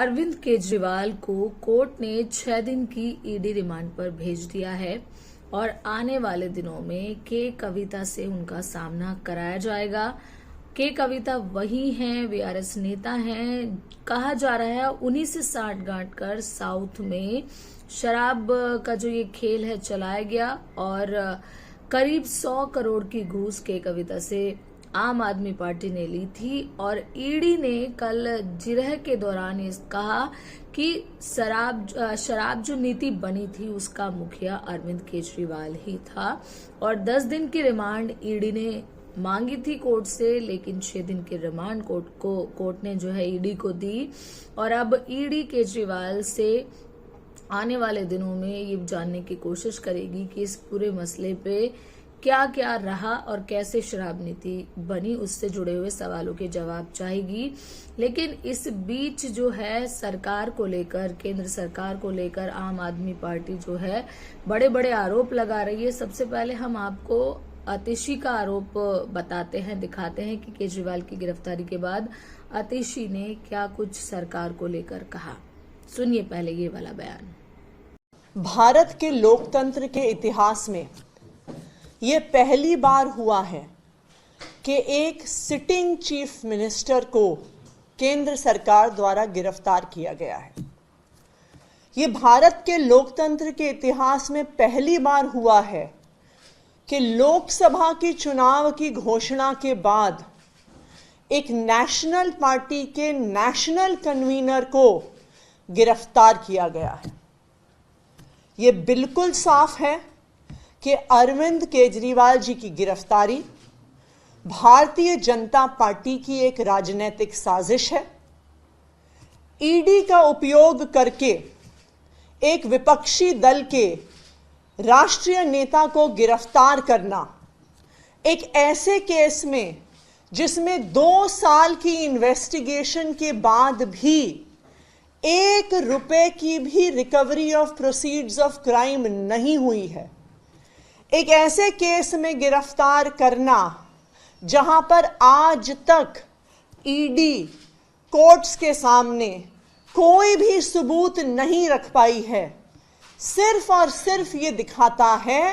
अरविंद केजरीवाल को कोर्ट ने 6 दिन की ईडी रिमांड पर भेज दिया है और आने वाले दिनों में के कविता से उनका सामना कराया जाएगा। के कविता वही हैं, वीआरएस नेता हैं। कहा जा रहा है उन्हीं से साठगांठ कर साउथ में शराब का जो ये खेल है चलाया गया और करीब 100 करोड़ की घूस के कविता से आम आदमी पार्टी ने ली थी और ईडी ने कल जिरह के दौरान ये कहा कि शराब जो नीति बनी थी उसका मुखिया अरविंद केजरीवाल ही था और 10 दिन की रिमांड ईडी ने मांगी थी कोर्ट से, लेकिन 6 दिन की रिमांड कोर्ट ने जो है ईडी को दी और अब ईडी केजरीवाल से आने वाले दिनों में ये जानने की कोशिश करेगी कि इस पूरे मसले पे क्या क्या रहा और कैसे शराब नीति बनी, उससे जुड़े हुए सवालों के जवाब चाहेगी। लेकिन इस बीच जो है सरकार को लेकर, केंद्र सरकार को लेकर आम आदमी पार्टी जो है बड़े बड़े आरोप लगा रही है। सबसे पहले हम आपको आतिशी का आरोप बताते हैं, दिखाते हैं कि केजरीवाल की गिरफ्तारी के बाद आतिशी ने क्या कुछ सरकार को लेकर कहा। सुनिए पहले ये वाला बयान। भारत के लोकतंत्र के इतिहास में ये पहली बार हुआ है कि एक सिटिंग चीफ मिनिस्टर को केंद्र सरकार द्वारा गिरफ्तार किया गया है। ये भारत के लोकतंत्र के इतिहास में पहली बार हुआ है कि लोकसभा की चुनाव की घोषणा के बाद एक नेशनल पार्टी के नेशनल कन्वीनर को गिरफ्तार किया गया है। ये बिल्कुल साफ है कि अरविंद केजरीवाल जी की गिरफ्तारी भारतीय जनता पार्टी की एक राजनीतिक साजिश है। ईडी का उपयोग करके एक विपक्षी दल के राष्ट्रीय नेता को गिरफ्तार करना, एक ऐसे केस में जिसमें 2 साल की इन्वेस्टिगेशन के बाद भी 1 रुपए की भी recovery of proceeds of crime नहीं हुई है, एक ऐसे केस में गिरफ्तार करना जहां पर आज तक ईडी कोर्ट्स के सामने कोई भी सबूत नहीं रख पाई है, सिर्फ और सिर्फ ये दिखाता है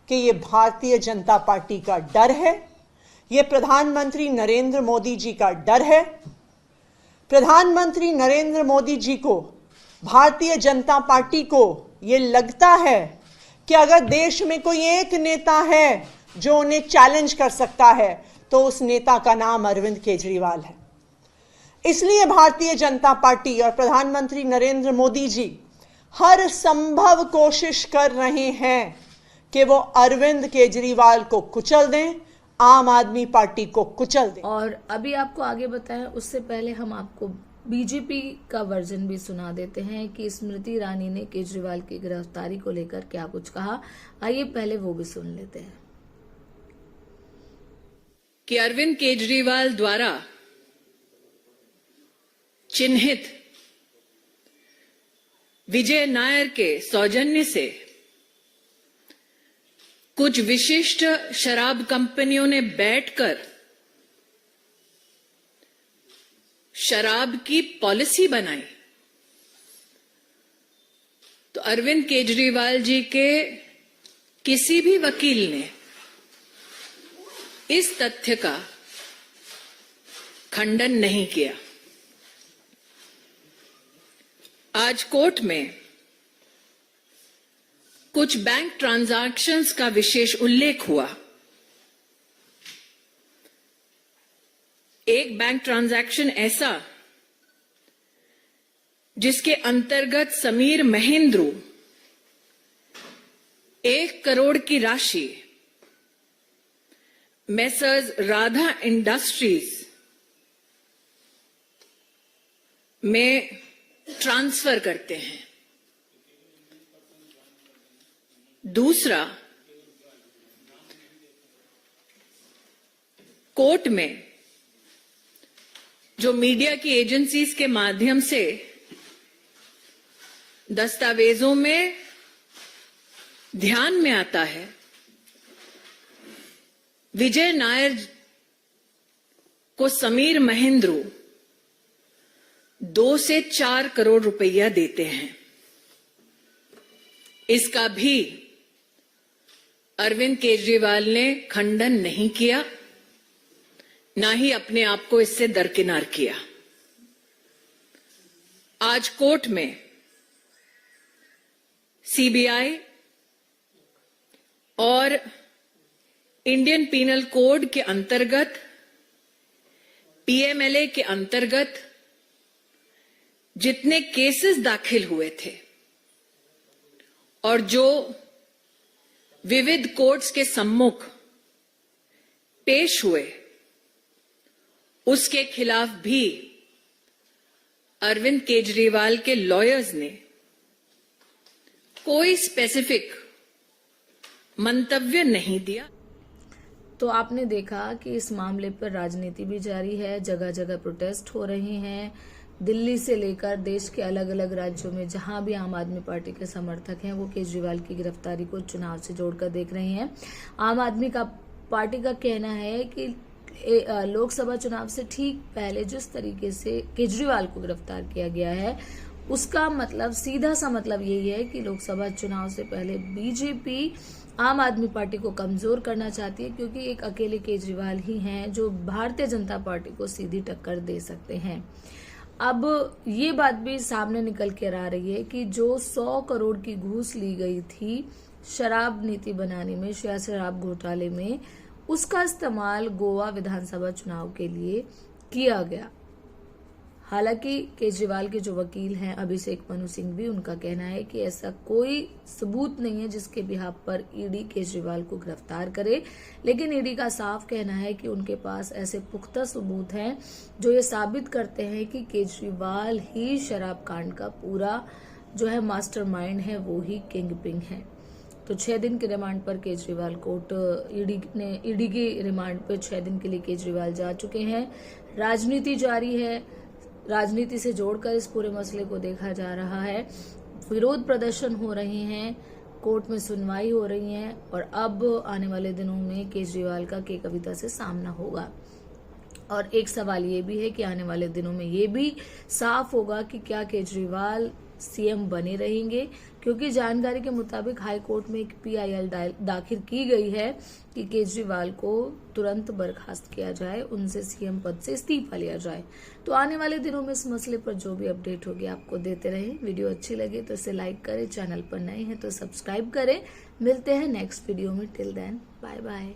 कि ये भारतीय जनता पार्टी का डर है, ये प्रधानमंत्री नरेंद्र मोदी जी का डर है। प्रधानमंत्री नरेंद्र मोदी जी को, भारतीय जनता पार्टी को ये लगता है कि अगर देश में कोई एक नेता है जो उन्हें चैलेंज कर सकता है तो उस नेता का नाम अरविंद केजरीवाल है। इसलिए भारतीय जनता पार्टी और प्रधानमंत्री नरेंद्र मोदी जी हर संभव कोशिश कर रहे हैं कि वो अरविंद केजरीवाल को कुचल दें, आम आदमी पार्टी को कुचल दें। और अभी आपको आगे बताएं उससे पहले हम आपको बीजेपी का वर्जन भी सुना देते हैं कि स्मृति ईरानी ने केजरीवाल की गिरफ्तारी को लेकर क्या कुछ कहा। आइए पहले वो भी सुन लेते हैं कि अरविंद केजरीवाल द्वारा चिन्हित विजय नायर के सौजन्य से कुछ विशिष्ट शराब कंपनियों ने बैठकर शराब की पॉलिसी बनाई, तो अरविंद केजरीवाल जी के किसी भी वकील ने इस तथ्य का खंडन नहीं किया। आज कोर्ट में कुछ बैंक ट्रांजैक्शंस का विशेष उल्लेख हुआ। एक बैंक ट्रांजैक्शन ऐसा जिसके अंतर्गत समीर महेंद्रू 1 करोड़ की राशि मेसर्स राधा इंडस्ट्रीज में ट्रांसफर करते हैं। दूसरा, कोर्ट में जो मीडिया की एजेंसीज के माध्यम से दस्तावेजों में ध्यान में आता है, विजय नायर को समीर महेंद्रू 2 से 4 करोड़ रुपया देते हैं। इसका भी अरविंद केजरीवाल ने खंडन नहीं किया, ना ही अपने आप को इससे दरकिनार किया। आज कोर्ट में सीबीआई और इंडियन पीनल कोड के अंतर्गत, पीएमएलए के अंतर्गत जितने केसेस दाखिल हुए थे और जो विविध कोर्ट्स के सम्मुख पेश हुए, उसके खिलाफ भी अरविंद केजरीवाल के लॉयर्स ने कोई स्पेसिफिक मंतव्य नहीं दिया। तो आपने देखा कि इस मामले पर राजनीति भी जारी है, जगह जगह प्रोटेस्ट हो रहे हैं। दिल्ली से लेकर देश के अलग अलग राज्यों में जहां भी आम आदमी पार्टी के समर्थक हैं, वो केजरीवाल की गिरफ्तारी को चुनाव से जोड़कर देख रहे हैं। आम आदमी पार्टी का कहना है कि लोकसभा चुनाव से ठीक पहले जिस तरीके से केजरीवाल को गिरफ्तार किया गया है, उसका मतलब, सीधा सा मतलब यही है कि लोकसभा चुनाव से पहले बीजेपी आम आदमी पार्टी को कमजोर करना चाहती है, क्योंकि एक अकेले केजरीवाल ही हैं जो भारतीय जनता पार्टी को सीधी टक्कर दे सकते हैं। अब ये बात भी सामने निकल कर आ रही है कि जो 100 करोड़ की घूस ली गई थी शराब नीति बनाने में, शराब घोटाले में, उसका इस्तेमाल गोवा विधानसभा चुनाव के लिए किया गया। हालांकि केजरीवाल के जो वकील हैं अभिषेक मनु सिंह भी, उनका कहना है कि ऐसा कोई सबूत नहीं है जिसके बिहाफ पर ईडी केजरीवाल को गिरफ्तार करे, लेकिन ईडी का साफ कहना है कि उनके पास ऐसे पुख्ता सबूत हैं जो ये साबित करते हैं कि केजरीवाल ही शराब कांड का पूरा जो है मास्टरमाइंड है, वो ही किंग पिंग है। तो 6 दिन के रिमांड पर केजरीवाल कोर्ट, ईडी की रिमांड पर 6 दिन के लिए केजरीवाल जा चुके हैं। राजनीति जारी है, राजनीति से जोड़कर इस पूरे मसले को देखा जा रहा है। विरोध प्रदर्शन हो रहे हैं, कोर्ट में सुनवाई हो रही है और अब आने वाले दिनों में केजरीवाल का के कविता से सामना होगा। और एक सवाल ये भी है कि आने वाले दिनों में ये भी साफ होगा कि क्या केजरीवाल सीएम बने रहेंगे, क्योंकि जानकारी के मुताबिक हाई कोर्ट में एक पीआईएल दाखिल की गई है कि केजरीवाल को तुरंत बर्खास्त किया जाए, उनसे सीएम पद से इस्तीफा लिया जाए। तो आने वाले दिनों में इस मसले पर जो भी अपडेट होगी आपको देते रहें। वीडियो अच्छी लगे तो इसे लाइक करें, चैनल पर नए हैं तो सब्सक्राइब करें। मिलते हैं नेक्स्ट वीडियो में, टिल देन बाय बाय।